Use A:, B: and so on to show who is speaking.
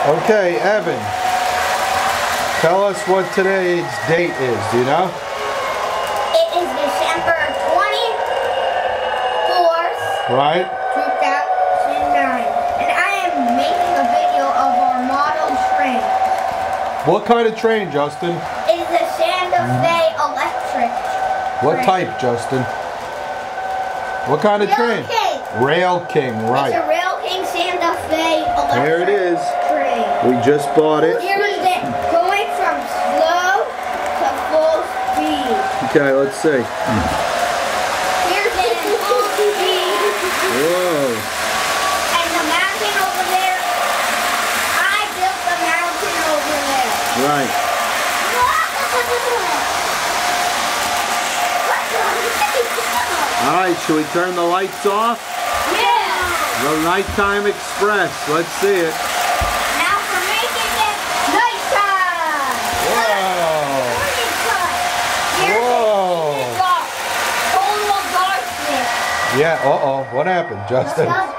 A: Okay, Evan. Tell us what today's date is. Do you know?
B: It is December 24th.
A: Right.
B: 2009. And I am making a video of our model train.
A: What kind of train, Justin?
B: It's a Santa Fe electric
A: What
B: train.
A: type, Justin? What kind of train?
B: Rail King.
A: Rail King, right.
B: It's a Rail King Santa Fe electric
A: There it is.
B: train.
A: We just bought it.
B: Here is it, going from slow to full speed.
A: Okay, let's see.
B: Here's it in full speed.
A: Whoa.
B: And the mountain over there, I built the mountain over there.
A: Right. All right, should we turn the lights off?
B: Yeah.
A: The Nighttime Express. Let's see it.
B: Now for making it nighttime.
A: Whoa.
B: Here's
A: Whoa.
B: it. Total darkness.
A: Yeah, uh-oh. What happened, Justin?
B: Look up.